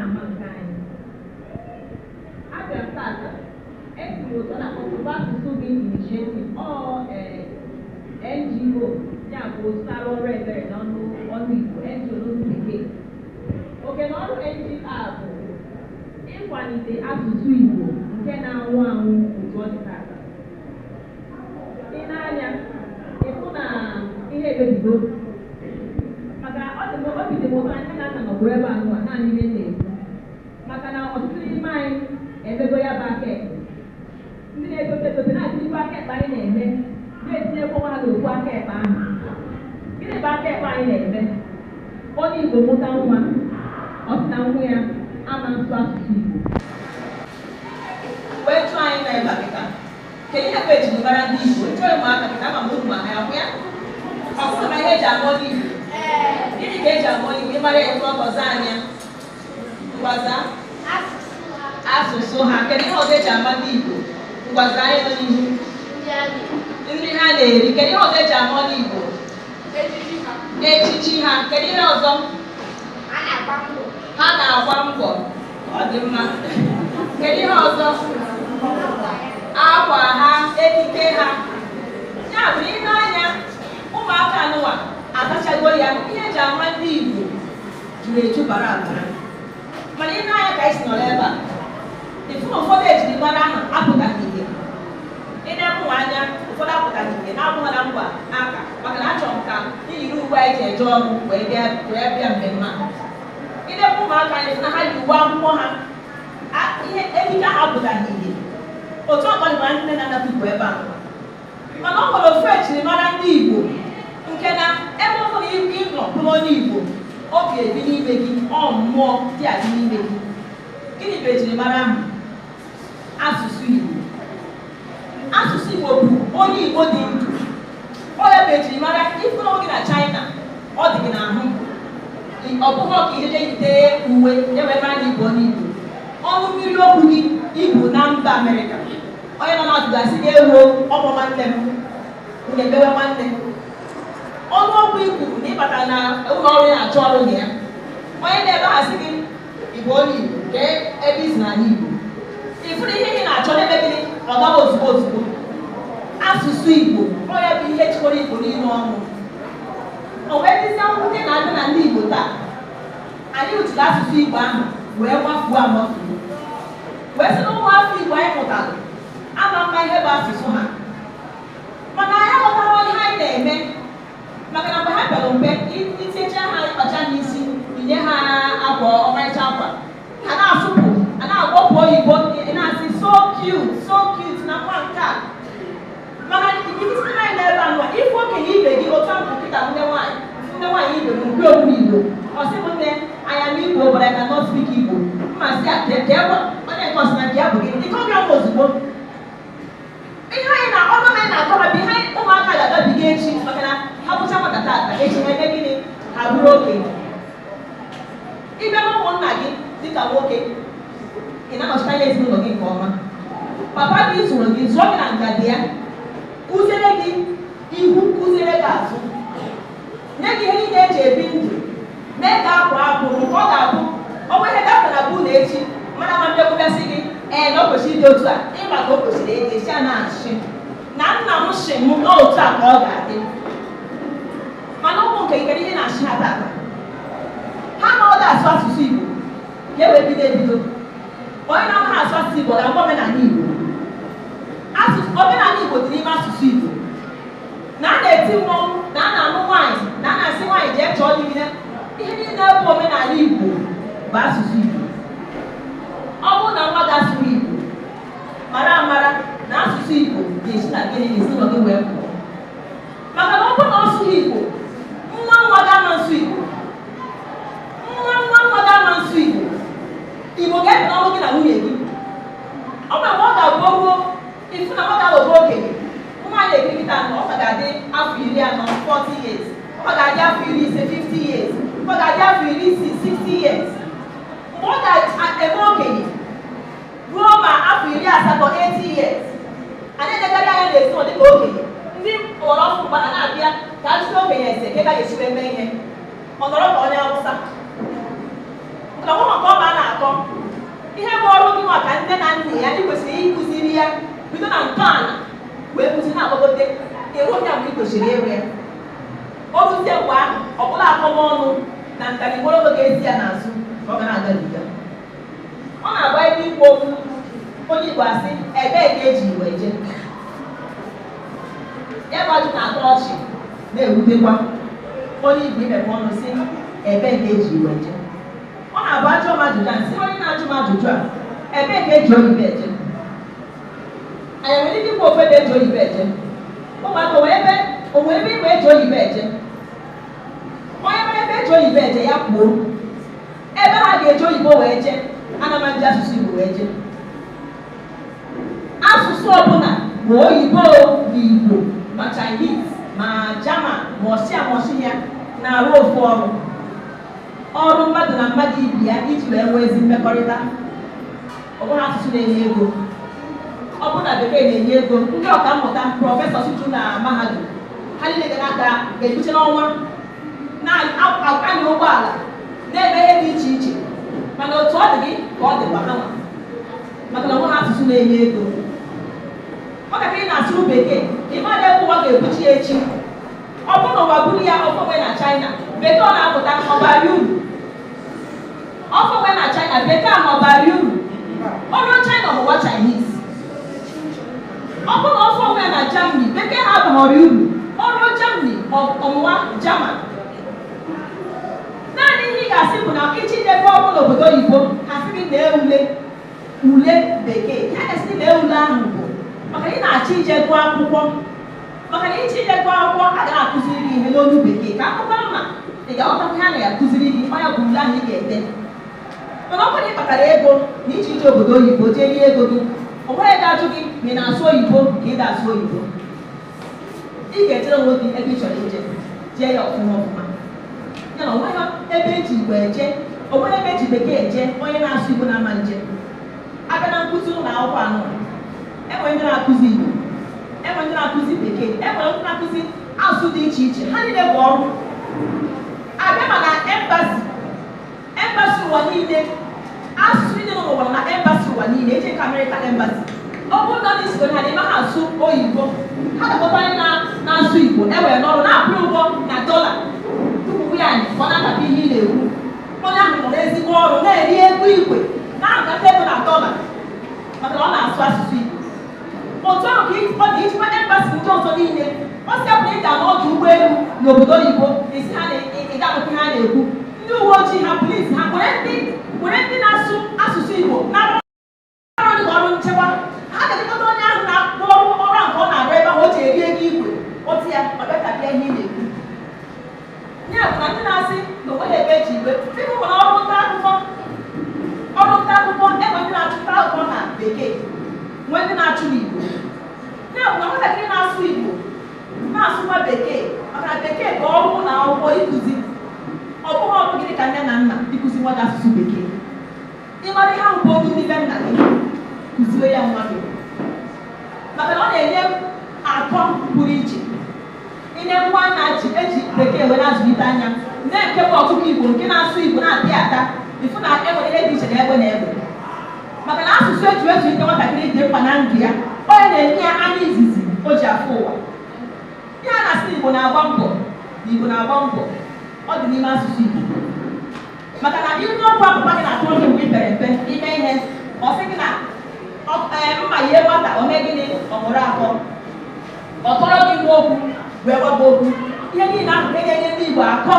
na-ama nke anyị abịa tata ekwuru ụtọ na ọtụtụ asụsụ bụ initiative NGO ya bụ osara ọrụ ebere n'ọnụ Igbo NGO n'olu bekee. Oke na ọrụ NGO bụ ịkwalite asụsụ Igbo nke na-anwụ anwụ otu ọ dị tata. Ị na-anya ịfụ na ihe ebebigo maka obi dị m ụtọ anyị na-aka nọbụ ebe ahụ a naanị ihe na-ekwu maka na ọtụtụ n'ime anyị emego ya bụ aka ekpe. Ndị na-etote etote na-atinyekwa aka ekpe anyị na-eme na-etinyekwa nwa ha n'okwu aka ekpe ahụ. Gịnị bụ aka ekpe anyị na-eme? Onye Igbo mụta nwa ọ sị na nwa ya ama nsụ asụsụ Igbo wee tụọ anyị na ebe kịta kedu ihe bụ ejiri mara ndị Igbo chọọ ụmụaka kịta ama mụrụ ma ha ya kwụ ya ọkụkọ na ihe eji amụọ ndị Igbo. Gịnị ka eji amụọ Igbo ịmara etu ọgọzọ anya ngwaza asụsụ ha kedu ihe ọzọ eji ama ndị Igbo ngwaza anyị nọ n'ihu nri ha na-eri kedu ihe ọzọ eji amụọ ndị Igbo echichi ha kedu ihe ọzọ ha na-agba mbọ ọ dị mma kedu ihe ọzọ akwa ha ekike ha ya bụ ile anya ụmụaka anụwa atachago ya ihe eji ama ndị Igbo juru eju bara abara mana ile anya ka anyị si nọrọ ebe a ifu na ụfọdụ ejiri mara ahụ apụtaghị ihe ịna mụnwa anya ụfọdụ apụtaghị ihe na-abụghị na ngwa aka maka na achọrọ m ka iyiri uwe anyị ji eje ọrụ wee bịa mmemme a. Ịdebe ụmụaka anyị na ha yi uwe akwụkwọ ha ihe ekike ha apụtaghị ihe otu ọkọlịma nne na nna tupu ebe a mana ọ nwere ofu ejirimara ndị Igbo nke na ebe ọ bụla ịnọ bụrụ onye Igbo ọ ga-ebi n'ime gị ọ mmụọ dị adị n'ime gị. Gịnị bụ ejirimara ahụ? Asụsụ Igbo. Asụsụ Igbo bụ onye Igbo dị ndụ. Ọ ya bụ ejirimara ịfụrụ gị na China ọ dị gị n'ahụ ọ bụghị ọka ijeje yite uwe ewebe anya Igbo onye Igbo. Ọnụ mmiri okwu gị Igbo na mba Amerịka onye nọ na-atụgasị gị ewo ọgbọ nwanne m na-ebewe nwanne ọnụ okwu i kwuru na ịbata na ụlọ ọrụ ya achọ ọrụ ya onye na-ebe ha sị gị Igbo onye Igbo nke ebe isi n'ala Igbo ịfụrụ ihe ị na-achọ n'ebe gị ọ gaghị ozugbo ozugbo. Asụsụ Igbo ọ ya bụ ihe chịkọrọ Igbo n'ime ọnụ. O wee dịzie ndị na-adị na ndị Igbo taa anyị ụtụrụ asụsụ Igbo ahụ wee gbafuo amafuo wee sị na ụmụafọ Igbo anyị pụtara ama mma ihe bụ asụsụ ha mana anyị aghọtara ihe anyị na-eme maka na mgbe ha bịara mgbe itinyecha ha ịkpacha n'isi inye ha akwa ọmarịcha akwa ha na-asụpụ a na-agbọpụ oyibo na-asị so cute na kwa nke a mana isi anyị na-ebe anụ ife okenye ibe gị otu ahụ nkịta nne nwaanyị ibe m mgbe okwu Igbo ọ sị m nne anya m Igbo but I cannot speak Igbo mmasị a onye nke ọsị na nke ya bụ gị ndị ka ọ bịa ozugbo ihe anyị na ọnụ anyị na-akọwa bụ ihe ụmụaka ga-agabiga echi maka na ha bụcha maka tata echi ha eme gịnị ha bụrụ okenye. Ịbịa na ụmụnna gị dịka nwoke ị na-anọchite anya ezinụlọ gị nke ọma papa gị zụrụ gị zụọ gị na ngadi ya kụziere gị ihu kụziere gị azụ nye gị ihe niile eji ebi ndụ mee ka akwa abụrụ nke ọ ga-abụ ọnwa ihe gafere na bụ na echi mana ma mbịakwụbịasị gị na o kwesịrị ịdị otu a ịma ka o kwesịrị ịdị esi a na-achị na nna m shi m n'otu a ka ọ ga-adị mana ụmụ nke ikere ihe na-achị ha tata ha na ọ ga-asụ asụsụ Igbo ya wee bido ebido onye na-amaghị asụ asụsụ Igbo ga-agwa omenala Igbo. Omenala Igbo dị n'ime asụsụ Igbo na a na-eti mmọnwụ na a na-anụ nwaanyị na a na-asị nwaanyị jee chọọ dị ihe niile bụ omenala Igbo bụ asụsụ Igbo. Ọ bụrụ na nwa ga-asụ Igbo mara amara na asụsụ Igbo ga-esi na gịnị n'ezinụlọ gị wee pụọ maka na ọ bụrụ na ọ sụghị Igbo nwa ga-ama nsụ Igbo nwa ga-ama nsụ Igbo ga-ebi n'ọnụ gị na nwunye gị. Ọ ma mgbe ọ ga-abụ ruo ifu na nwata ahụ bụ okenye nwaanyị ekirikịta anọ ọ ga-adị afọ 40 years ọ ga-adị afọ 50 years ọ ga-adị afọ 60 years mgbe ọ ga-eme okenye ruo ma afọ 80 years anyị edegarị anya na-esi dịka okenye ndị kpọrọ ọkụ gbara na-abịa ka a jụrụ okenye ese ka ga-esi wee mee ihe ọ nọrọ ka onye Awụsa na ọgwụ maka ọba a na-akọ nne na nna ya ị kwesịrị ịkụziri ya bido na ntọala wee kụzi na-agbagote ewu onye mgbe ị kwesịrị ịrụ ya o ruzie mgbe ahụ ọbụla akọmọnụ na ntarimgbologo ga-ezi ya n'azụ ka ọ ga na-agabiga ọ na-agba ebe ikwu okwu onye Igbo asị ebee ka eji iwe je ya bụ ajụ na-atọ ọchị na-ewutekwa onye Igbo imepe ọnụ si ebee ka eji iwe je ọ na-abụ ajụ m ajụjụ a nsị onye na-ajụ m ajụjụ a ebee ka eji oyibo eje anyị nwere ike ikwu ofe dị eji oyibo eje ụmụaka onwere ebe igbe eji oyibo eje onye mere ebe eji oyibo eje ya kwuo ebe ha ga-eji oyibo wee je ana m nji asụsụ Igbo wee je asụsụ ọbụla ma oyibo na Igbo ma Chinese ma German ma ọsịa ma ọsị ya na-arụ ofu ọrụ mmadụ na mmadụ ibi ya iji wee nwee ezi mmekọrịta ọ bụrụ asụsụ na-enye ego ọ bụrụ na bekee na-enye ego ndị ọka mmụta prọfesọ situ na mahadum ha niile ga-ebuche n'ọnwa na-akanye ụgbọala na-eme ihe dị iche iche mana otu ọ dị gị ka ọ dịkwa ha nwa maka na onwe ha asụsụ na-enye ego nwatakịrị na-asụrụ bekee ịmadụ ebe ụwa ga-ebuchi ya echi ọ bụrụ na ụwa buru ya ọfọwe na China bekee ọ na-apụta ọbara uru ọfọwe na China bekee ahụ ọbara uru ọrụ China ọmụwa Chinese ọ bụrụ na ọfọwe na Germany bekee ha abaghọrọ uru ọrụ Germany ọmụwa German naanị ihe ị ga-asị bụ na ichi jebe ọbụ n'obodo oyibo ha sị gị na ule bekee ya esi na ule ahụ bụ maka ị na-achọ ije gụọ akwụkwọ maka na ichi ije gụọ akwụkwọ a ga na-akụziri gị ihe n'olu bekee ka akwụkwọ mma ị ga-aghọtakwa ha na ya akụziri gị ọ ya bụ ule ahụ ị ga-ede mana ọ bụrụ na ị kpatara ego na iche ije obodo oyibo jee rie ego gị o nweghị ga-ajụ gị ma ị na-asụ oyibo ka ị ga-asụ oyibo ị ga-ejere onwe gị ebe ị chọrọ ije jee ya ọfụma ọfụma ya na onweghị ebe eji Igbo eje onwere ebe eji bekee eje onye na-asụ Igbo na-ama nje abịa na nkụzi ụlọ akwụkwọ anụ enwere ndị na-akụzi Igbo enwere ndị na-akụzi bekee enwere ndị na-akụzi asụsụ dị iche iche ha niile bụ ọrụ abịa mana embasi ụwa niile asụsụ niile nọ n'ụwa na embasi ụwa niile eji nke Amerịka embasi ọ bụrụ na ndị Igbo ha na-eme ha asụ oyibo ha ga-akpọta onye na-asụ Igbo ewere n'ọrụ na-akwụ ụgwọ na dọla tupu ya anyị ka ọ na-akpata ihe ị na-ekwu onye ahụ nọ n'ezigbo ọrụ na-eri ego igwe na-akpata ego na dọla maka na ọ na-asụ asụsụ Igbo otu ahụ ka ọ dị ijikwa embasi ndị ọzọ niile ọ si abụ na ị ga n'ọdụ ụgbọelu n'obodo oyibo esi ha ga-anụkwu ha na-ekwu ndị uwe ojii ha polisi ha nwere ndị na-asụ asụsụ Igbo na-arụ ọrụ nchekwa ha ga-edekọta onye ahụ na-arụ ọrụ nke ọ na-arụ ebe ahụ o ji eri ego igwe otu ya ọ bịatabịa ihe ị na-ekwu ya bụ na ndị na-asị na onweghị ebe eji igwe dịka ụmụ na ọrụ nta akụkọ enwe ndị na-achụta akụkọ na bekee nwee ndị na-achụ n'Igbo ya bụ na nwatakịrị na-asụ Igbo na-asụkwa bekee maka na bekee ka ọrụ na akwụkwọ ịkụzi ọ bụghị ọrụ gị ka nne na nna ịkụzi nwa gị asụsụ bekee ịmara ihe ahụ bụ oge ndị be nna gị kụziere ya nwa gị maka na ọ na-enye atọ pụrụ iche inye nwa na-eji bekee wee na-azụlite anya na-nke bụ ọkụkọ Igbo nke na-asụ Igbo na-atị ata ịfụ na enwere ihe dị iche na egbe na egbe maka na asụsụ eji ezulite nwatakịrị dị mkpa na ndụ ya onye na-enye ya anya izizi o ji afụ ụwa ihe a na-asị Igbo na-agba mbọ na Igbo na-agba mbọ ọ dị n'ime asụsụ Igbo maka na ihe n'okwu akpụkpa gị na-atụ oge mgbe i pere mpe ime ihe ọ sị gị na mma ihe nwata o mee gịnị ọ mụrụ akọ ọ tọrọ gị nwa okwu wee gbaba okwu ihe niile ahụ ka ga-enye ndị Igbo akọ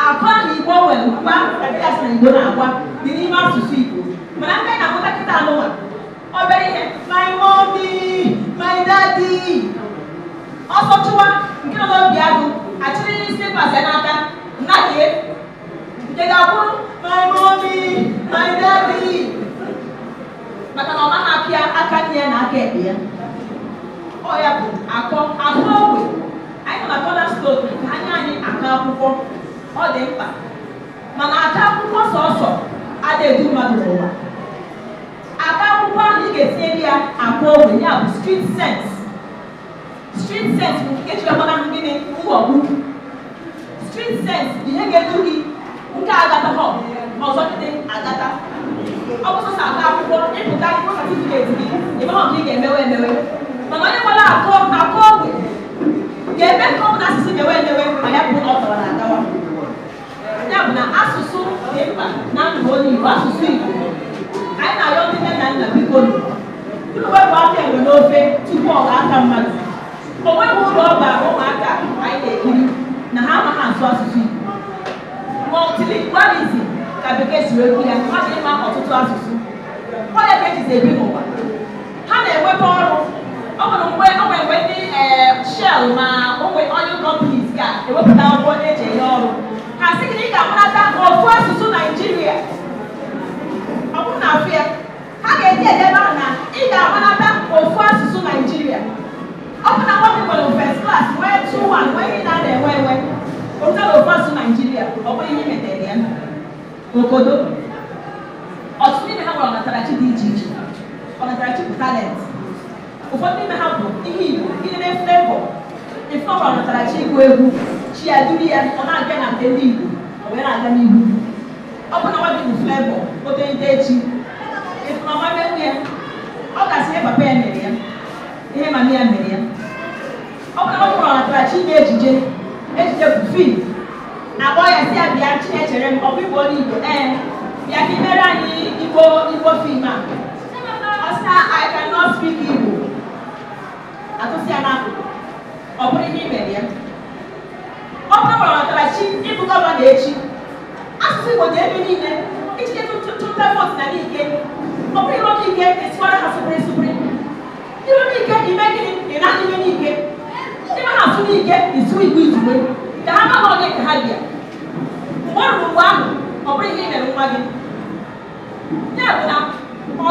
ahụ Igbo nwere mgbe ahụ ka ndị asị na Igbo na-agwa dị n'ime asụsụ Igbo mana ndị na-agụta kịta anụnwa obere ihe my mommy my daddy ọsọ chụwa nke nọ n'obi agụ achịrị n'isi pasị n'aka nnakie nke ga-abụrụ my mommy my daddy maka na ọ naghị apịa aka nne ya na aka ekpe ya ọ ya bụ akọ ogwe anyị nọ na cornerstone ka anya anyị aka akwụkwọ ọ dị mkpa mana aka akwụkwọ sọsọ adịghị edu mmadụ n'ụwa aka akwụkwọ ahụ ị ga-etinyere ya akwa ogwe ya bụ street sense bụ nke ejikọtara gịnị nghọgbu street sense bụ ihe ga-edu gị nke agata ọzọ gide agata ọ bụ sọsọ agụ akwụkwọ ịpụta akwụkwọ satifiketi gị ebe ọ ị ga-emewe mana onye nwere akọ ogbe ga-eme nke ọ bụ na asụsụ mewe ma ya bụ ọ tọrọ na-agawa ya bụ na asụsụ dị mkpa na ndụ onye Igbo asụsụ Igbo anyị na-arịọ ndị nne na nna biko unu wepụ aka enwe n'ofe tupu ọ ga-aka mmadụ o nweghị ụlọ ọ bara ụmụaka anyị na-ekiri na ha amaghị asụ asụsụ Igbo multilingualism ka bekee si wee kwu ya mmadụ ịma ọtụtụ asụsụ ọ ya ka ejizi ebi n'ụwa ha na-enweta ọrụ ọ nwere mgbe ndị Shell ma onwe oil companies ga-ewepụta akwụkwọ eji enye ọrụ ha sị gị na ị ga-amarata ofu asụsụ Naijiria ọ bụrụ na afọ ya ha ga-eji edebe ahụ na ị ga-amarata ofu asụsụ Naijiria ọ bụ na nwoke nwere first class nwee 2-1 nwee ihe na-enwe ụtara ofu asụsụ Naijiria ọ bụrụ ihe metere ya obodo ọtụtụ n'ime ha nwere ọnatarachi dị iche iche ọnatarachi bụ talent ụfọdụ n'ime ha bụ ihe Igbo ihe na-eflevọ ifeọma ọnatarachi ịgụ egwu chi ya duru ya ọ na-abịa na nke ndị Igbo ọ wee na-aga n'ihu ọ bụ na nwa dị bụ flevọ otenite echi ifeọma menwu ya ọ gasị ihe papa ya mere ya ihe mama ya mere ya ọ bụ na nwa nwere ọnatarachi ime ejije bụ fim akpọ ya si ya bịa Chinechere m ọ bụ Igbo onye Igbo bịa ka imere anyị Igbo fim a ọ sị na I cannot speak Igbo atụsị ya n'akụkụ ọ bụrụ ihe imere ya ọ bụrụ na ọnatarachi ịbụ gọvanọ echi asụsụ Igbo dị ebe niile ichike tụta vootu na n'ike ọ bụrụ iro n'ike esikwara ha sụpụrụ iro n'ike ime gịnị ị na ime n'ike ime ha asụ n'ike isu Igbo izugbe ka ha maghị onye ka ha bịa mgbe ọ ruru mgbe ahụ ọ bụrụ ihe mere nwa gị ya bụ na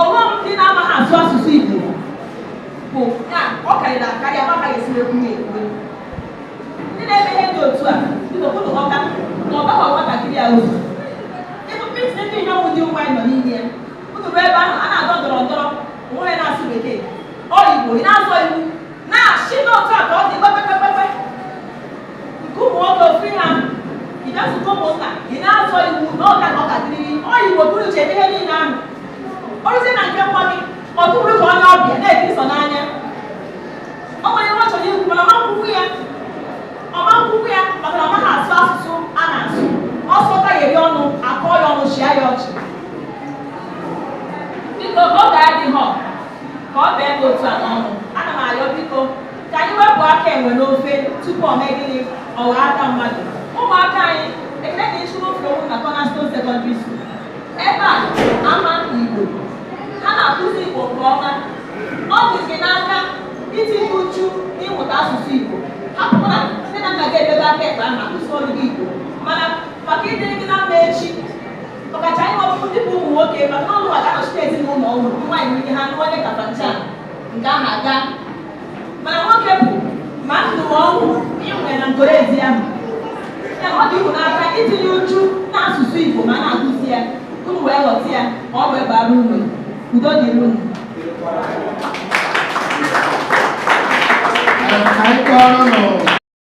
ọghọm ndị na-amaghị asụ asụsụ Igbo bụ ya ọ karịrị akarị amaghị esiri ekwu ya ekwu ndị na-eme ihe dị otu a bidokwu ọka na ọ baghị nwatakịrị ya ozu ịbụ piti ndị inyom dị nwaanyị nọ n'ime ya unu ruo ebe ahụ a na-adọ ndọrọndọrọ onwe na-asụ bekee ọ Igbo ị na-azọ iwu na-achị n'otu a ka ọ dị kpekpekpekpe nke ụmụ nwoke ofu ha ị na-azụta ụmụnna ị na-azọ iwu n'ọka ka ọ ga-adịrị ọ Igbo bụrụ uche ihe niile ahụ ọrụzie na nke nwa gị ọ tụrụ ka onye ọbịa na-ekiri sọ n'anya ọ nwere nwa chọrọ ikwu mana ọma nkwukwu ya maka na ọ maghị asụ asụsụ a na-asụ ọsọ ka ya eri ọnụ akọ ya ọnụ chịa ya ọchị biko oge adịghị ka ọ bee n'otu a n'ọnụ ana m arịọ biko ka anyị wepụ aka enwe n'ofe tupu ọ mee gịnị ọwa aka mmadụ ụmụaka anyị ekele na ịchụrụ ofe owu na Cornerstone Secondary School ebe a ama Igbo ha na-akụzi Igbo nke ọma ọ dịzi n'aka itinye uchu n'ịmụta asụsụ Igbo hapụ na nne na nna ga-edebe aka ekpe ahụ akụzi ọrụ gị Igbo mana maka ịdịrị gị na mma echi ọkacha anyị ọbụbụ ndị bụ ụmụ nwoke maka ọnụ aga nọchite ezinụlọ ọhụrụ nwaanyị nwere ha nụọ onye kafancha nke ahụ aga mana nwoke bụ ma ndụ ma ọnwụ ịnwere na ngoro ezi ahụ ya ọ dị uru n'aka itinye uchu n'asụsụ Igbo ma a na-akụzi ya unu wee ghọta ya ka ọ wee bara uru udo dịrị unu Anyị kọrọ